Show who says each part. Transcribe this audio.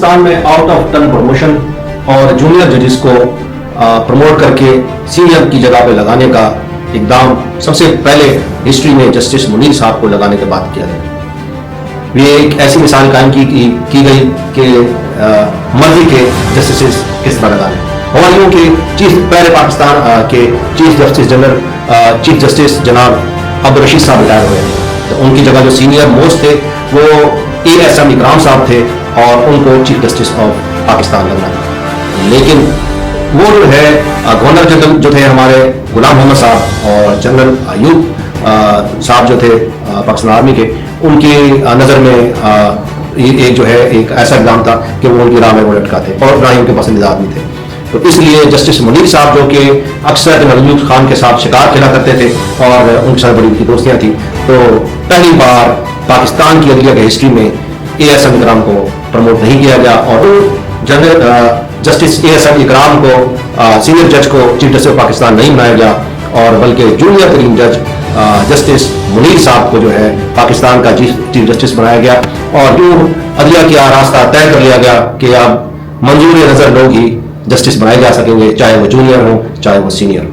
Speaker 1: پاکستان میں out of turn promotion اور junior ججز کو پروموٹ کر کے سینئر کی جگہ پہ لگانے کا اقدام سب سے پہلے ہسٹری میں جسٹس منیر صاحب کو لگانے کے بعد کیا گیا۔ یہ ایک ایسی مثال قائم کی گئی کہ مرضی کے جسٹسز کس طرح لگانے۔ ہمایوں کے پہلے پاکستان کے chief justice general chief justice جناب عبدالرشید صاحب ریٹائر ہوئے تھے، تو ان کی جگہ جو سینئر موسٹ تھے وہ ASM اکرام صاحب تھے اور ان کو چیف جسٹس آف پاکستان لگنا تھا۔ لیکن وہ جو ہے گورنر جنرل جو تھے ہمارے غلام محمد صاحب اور جنرل ایوب صاحب جو تھے پاکستان آرمی کے، ان کی نظر میں ایک جو ہے ایک ایسا اقدام تھا کہ وہ ان کی راہ میں وہ لٹکا تھے اور نہ ہی ان کے پسندیدہ آدمی تھے۔ تو اس لیے جسٹس منیر صاحب جو کہ اکثر جنرل ایوب خان کے ساتھ شکار کھیلا کرتے تھے اور ان کے ساتھ بڑی کی دوستیاں تھیں، تو پہلی بار پاکستان کی عدلیہ کے ہسٹری میں ASM اکرام کو پروموٹ نہیں کیا گیا اور جنرل جسٹس ASM اکرام کو سینئر جج کو چیف جسٹس آف پاکستان نہیں بنایا گیا اور بلکہ جونیئر ترین جج جسٹس منیر صاحب کو جو ہے پاکستان کا چیف جسٹس بنایا گیا اور جو عدلیہ کا راستہ طے کر لیا گیا کہ اب منظور نظر لوگ ہی جسٹس بنائے جا سکیں گے، چاہے وہ جونیئر ہوں چاہے وہ سینئر ہوں۔